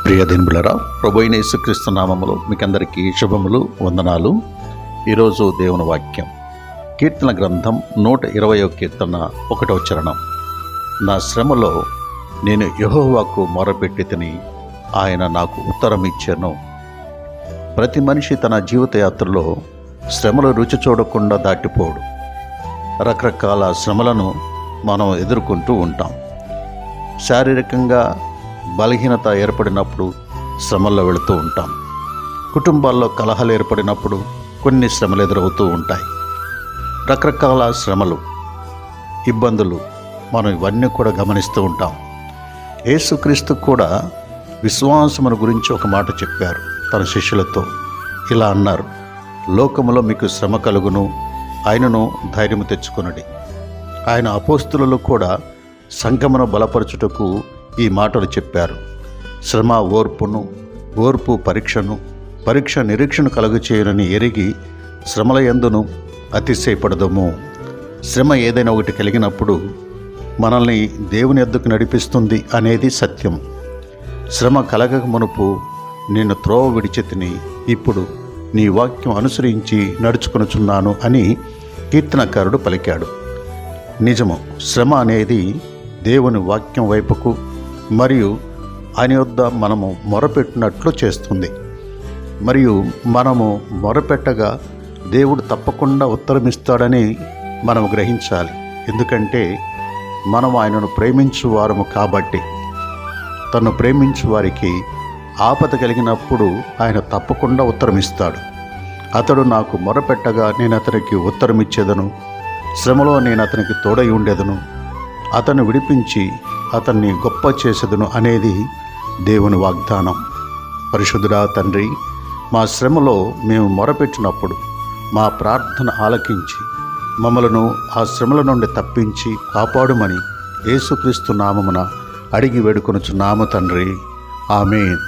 ప్రియ దినుబులరా, ప్రభువైన యేసుక్రీస్తు నామములో మీకందరికీ శుభములు, వందనాలు. ఈరోజు దేవుని వాక్యం కీర్తన గ్రంథం 120వ కీర్తన 1వ చరణం. నా శ్రమలో నేను యెహోవాకు మొరపెట్టి తిని ఆయన నాకు ఉత్తరం ఇచ్చెను. ప్రతి మనిషి తన జీవితయాత్రలో శ్రమలు రుచి చూడకుండా దాటిపోడు. రకరకాల శ్రమలను మనం ఎదుర్కొంటూ ఉంటాం. శారీరకంగా బలహీనత ఏర్పడినప్పుడు శ్రమల్లో వెళుతూ ఉంటాం. కుటుంబాల్లో కలహాలు ఏర్పడినప్పుడు కొన్ని శ్రమలు ఎదురవుతూ ఉంటాయి. రకరకాల శ్రమలు, ఇబ్బందులు మనం ఇవన్నీ కూడా గమనిస్తూ ఉంటాం. యేసుక్రీస్తు కూడా విశ్వాసమును గురించి ఒక మాట చెప్పారు. తన శిష్యులతో ఇలా అన్నారు, లోకములో మీకు శ్రమ కలుగును, ఆయనను ధైర్యము తెచ్చుకొనుడి. ఆయన అపోస్తులు కూడా సంఘమును బలపరచుటకు ఈ మాటలు చెప్పారు. శ్రమ ఓర్పును, ఓర్పు పరీక్షను, పరీక్ష నిరీక్షను కలుగచేయనని ఎరిగి శ్రమల యందును అతిశయపడదము. శ్రమ ఏదైనా ఒకటి కలిగినప్పుడు మనల్ని దేవుని యొద్దకు నడిపిస్తుంది అనేది సత్యం. శ్రమ కలగక మునుపు నేను త్రోవ విడిచితిని, ఇప్పుడు నీ వాక్యం అనుసరించి నడుచుకొనుచున్నాను అని కీర్తనకారుడు పలికాడు. నిజము, శ్రమ అనేది దేవుని వాక్యం వైపుకు మరియు ఆయన యొద్ద మనము మొరపెట్టినట్లు చేస్తుంది. మరియు మనము మొరపెట్టగా దేవుడు తప్పకుండా ఉత్తరమిస్తాడని మనము గ్రహించాలి. ఎందుకంటే మనం ఆయనను ప్రేమించు వారము కాబట్టి. తను ప్రేమించు వారికి ఆపద కలిగినప్పుడు ఆయన తప్పకుండా ఉత్తరమిస్తాడు. అతడు నాకు మొరపెట్టగా నేను అతనికి ఉత్తరమిచ్చేదను, శ్రమలో నేను అతనికి తోడై ఉండేదను, అతను విడిపించి అతన్ని గొప్ప చేసేదను అనేది దేవుని వాగ్దానం. పరిశుద్ధుడా తండ్రి, మా శ్రమలో మేము మొరపెట్టినప్పుడు మా ప్రార్థన ఆలకించి మమ్మలను ఆ శ్రమల నుండి తప్పించి కాపాడుమని యేసుక్రీస్తు నామమున అడిగి వేడుకొనుచున్నాము తండ్రి. ఆమేన్.